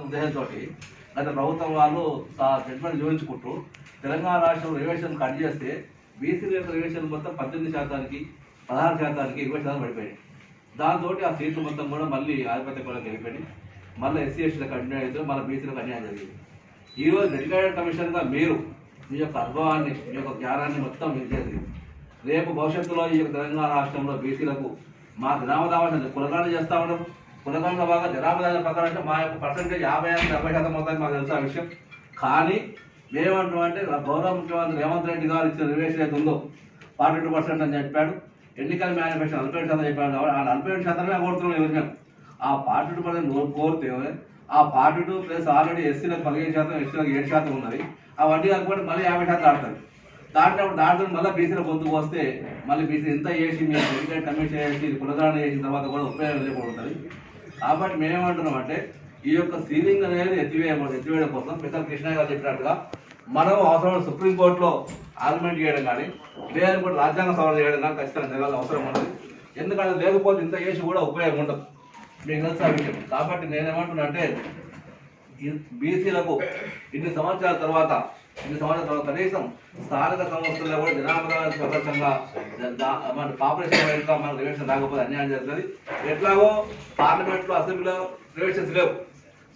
ఉద్దేశంతో గత ప్రభుత్వం వాళ్ళు జడ్మెంట్ చూపించుకుంటూ తెలంగాణ రాష్ట్రం రిజర్వేషన్ కట్ చేస్తే బీసీల యొక్క రిజర్వేషన్ మొత్తం 18%, 16%, 20% పడిపోయాయి. దాంతో ఆ సీట్లు మొత్తం కూడా మళ్ళీ ఆధిపత్య కూడా వెళ్ళిపోయి మళ్ళీ ఎస్సీ ఎస్టీలకు అన్యాయం అవుతుంది, మళ్ళీ బీసీలకు అన్యాయం జరిగింది. ఈరోజు డెడికేటెడ్ కమిషన్గా మీరు మీ యొక్క అనుభవాన్ని, మీ యొక్క జ్ఞానాన్ని మొత్తం చేసి రేపు భవిష్యత్తులో ఈ యొక్క తెలంగాణ రాష్ట్రంలో బీసీలకు మా జనాభా కులగాండ చేస్తూ ఉండడం. కులగాండ బాగా జనాభా ప్రకారం అంటే మా యొక్క పర్సెంటేజ్ 50-70% మొత్తానికి మాకు తెలుసు ఆ విషయం. కానీ మేమంటామంటే గౌరవ ముఖ్యమంత్రి రేవంత్ రెడ్డి గారు ఇచ్చిన రిజర్వేషన్ అయితే ఉందో 42% అని చెప్పాడు. ఎన్నికల మేనిఫెస్టో 47% చెప్పాడు. ఆ 47% కోరుతున్నాం ఎవరిని. ఆ 42% కోరితే ఆ 42 ప్లస్ ఆల్రెడీ ఎస్సీలకు 15%, ఎస్సీలకు 7% ఉన్నది. ఆ వడ్డీ కాకపోతే మళ్ళీ 50% ఆడుతుంది. దాంట్లో మళ్ళీ బీసీల గొంతుకు వస్తే మళ్ళీ బీసీ ఎంత చేసి మీరు డెడికేట్ కమిషన్ చేసి కులగాండ చేసిన తర్వాత కూడా ఉపయోగం లేకపోతుంది. కాబట్టి మేమేమంటున్నామంటే ఈ యొక్క సీలింగ్ అనేది ఎత్తివేయడం కోసం పెద్ద కృష్ణ గారు చెప్పినట్టుగా మనం అవసరం సుప్రీంకోర్టులో ఆర్గ్యుమెంట్ చేయడం కానీ లేదని కూడా రాజ్యాంగ సవరణ చేయడం కానీ ఖచ్చితంగా జరగాల్సిన అవసరం ఉంటుంది. ఎందుకంటే లేకపోతే ఇంత చేసి కూడా ఉపయోగం ఉండదు, మీకు తెలుసు ఆ విషయం. కాబట్టి నేనేమంటున్నా అంటే బీసీలకు ఇన్ని సంవత్సరాల తర్వాత కనీసం స్థానిక సంస్థల్లో కూడా జనాభా ప్రపంచంగా మన పాపులేషన్ వైజ్గా మన రిజర్వేషన్ రాకపోతే అన్యాయం జరుగుతుంది. ఎట్లాగో పార్లమెంట్లో అసెంబ్లీలో రిజర్వేషన్స్ లేవు.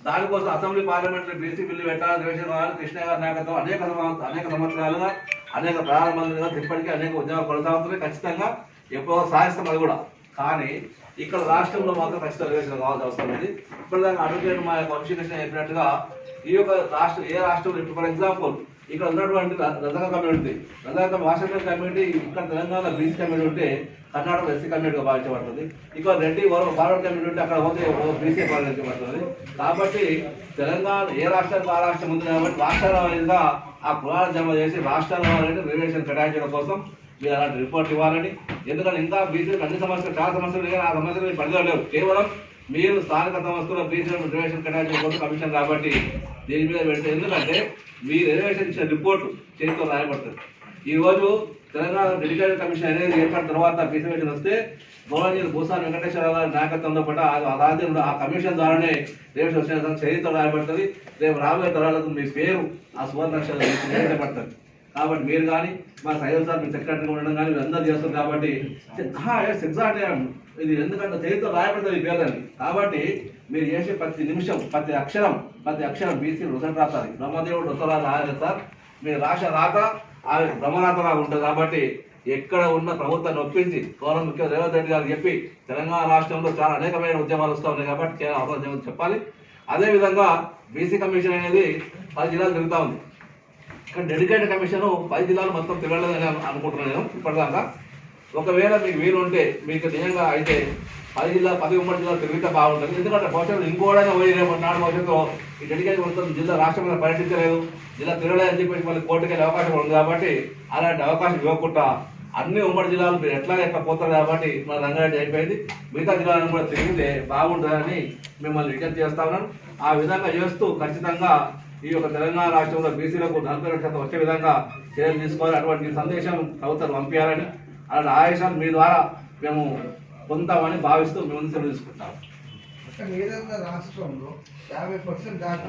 దానికోసం అసెంబ్లీ పార్లమెంట్లో బీసీ బిల్లు పెట్టాలని రిజర్వేషన్ కావాలి. కృష్ణ గారి నాయకత్వం అనేక సంవత్సరాలుగా అనేక ప్రధానమంత్రిగా ఇప్పటికీ అనేక ఉద్యమాలు కొనసాగుతున్నాయి. ఖచ్చితంగా ఎప్పుడో సాధిస్తాం అది కూడా. కానీ ఇక్కడ రాష్ట్రంలో మాత్రం ఖచ్చితంగా రిజర్వేషన్ కావాల్సిన అవసరం ఉంది. ఇప్పటిదాకా అడ్వకేట్ మా యొక్క వంశీకృష్ణ చెప్పినట్టుగా ఈ యొక్క ఏ రాష్ట్రంలో ఇప్పుడు ఫర్ ఎగ్జాంపుల్ ఇక్కడ ఉన్నటువంటి రజక కమ్యూనిటీ, వాషంగన్ కమ్యూనిటీ ఇక్కడ తెలంగాణ బీసీ కమ్యూనిటీ ఉంటే కర్ణాటక ఎస్సీ కమ్యూనిటీగా భావించబడుతుంది. ఇక్కడ రెడ్డి ఫార్వర్డ్ కమ్యూనిటీ ఉంటే అక్కడ పోతే బీసీ భావించబడుతుంది. కాబట్టి తెలంగాణ ఏ రాష్ట్రానికి ఆ రాష్ట్రం ఉంది కాబట్టి రాష్ట్రాల వారీగా ఆ కులాల జమ చేసి రాష్ట్రాల వారికి రిజర్వేషన్ కేటాయించడం కోసం మీరు అలాంటి రిపోర్ట్ ఇవ్వాలని. ఎందుకంటే ఇంకా బీసీలకు అన్ని సమస్యలు చాలా సమస్యలు లేవు, ఆ సమస్యలు పరిధిలో లేవు. కేవలం మీరు స్థానిక సంస్థలో బీసీలకు రిజర్వేషన్ కేటాయించడం కోసం కమిషన్ కాబట్టి దీని మీద పెడితే, ఎందుకంటే మీరు రిజర్వేషన్ ఇచ్చిన రిపోర్టు చేతితో రాయబడుతుంది. ఈరోజు తెలంగాణ డెడికేటెడ్ కమిషన్ అనేది ఏర్పడిన తర్వాత రిజర్వేషన్ వస్తే గౌరవనీయులు భూసాని వెంకటేశ్వరరావు గారి నాయకత్వంలో పాటు ఆ కమిషన్ ద్వారానే రిజర్వేషన్ వచ్చిన చేతితో రాయబడుతుంది. రేపు రాబోయే తరాలకు మీ పేరు ఆ సువర్ణాక్షరాలు నిర్ణయించబడుతుంది. కాబట్టి మీరు కానీ మా సైన్స్ సార్ మీ సెక్రటరీగా ఉండడం కానీ మీరు అందరూ చేస్తారు. కాబట్టి ఎగ్జాక్ట్ ఇది ఎందుకంటే చేతితో రాయబడుతుంది ఈ పేర్లని. కాబట్టి మీరు చేసే ప్రతి నిమిషం ప్రతి అక్షరం బీసీ రుసట రాస్తారు. బ్రహ్మదేవుడు రుసరా రాయాలి సార్. మీరు రాక ఆ బ్రహ్మరాతలాగా ఉంటుంది. కాబట్టి ఎక్కడ ఉన్న ప్రభుత్వాన్ని ఒప్పించి గౌరవ ముఖ్యమంత్రి రేవంత్ రెడ్డి గారు చెప్పి తెలంగాణ రాష్ట్రంలో చాలా అనేకమైన ఉద్యమాలు వస్తూ ఉన్నాయి కాబట్టి అవసరం చెప్పాలి. అదేవిధంగా బీసీ కమిషన్ అనేది 10 జిల్లాలు తిరుగుతూ ఉంది. కానీ డెడికేటెడ్ కమిషన్ 10 జిల్లాలు మొత్తం తిరగలేదని అనుకుంటున్నాను నేను ఇప్పటిదాకా. ఒకవేళ మీకు వీలు ఉంటే మీకు నిజంగా అయితే 10 ఉమ్మడి జిల్లాలు తిరిగితే బాగుంటుంది. ఎందుకంటే భవిష్యత్తు ఇంకోడైనా పోయి నాడు భవిష్యత్తు ఈ డెడికేషన్ మొత్తం జిల్లా రాష్ట్రం మీద పర్యటించలేదు, జిల్లా తిరగలేదని చెప్పేసి మళ్ళీ కోర్టుకి వెళ్ళే అవకాశం ఉంది. కాబట్టి అలాంటి అవకాశం ఇవ్వకుండా అన్ని ఉమ్మడి జిల్లాలు మీరు ఎట్లా పోతారు కాబట్టి మన రంగారెడ్డి అయిపోయింది, మిగతా జిల్లాలను కూడా తిరిగితే బాగుంటుందని మిమ్మల్ని విజ్ఞప్తి చేస్తా ఉన్నాను. ఆ విధంగా చేస్తూ ఖచ్చితంగా ఈ యొక్క తెలంగాణ రాష్ట్రంలో బీసీలకు 42% వచ్చే విధంగా చర్యలు తీసుకోవాలి. అటువంటి సందేశం ప్రభుత్వం పంపించాలని, అలాంటి ఆదేశాలు మీ ద్వారా మేము పొందుతామని భావిస్తూ మేము తీసుకుంటాం. ఏదైనా రాష్ట్రంలో 50% దాటి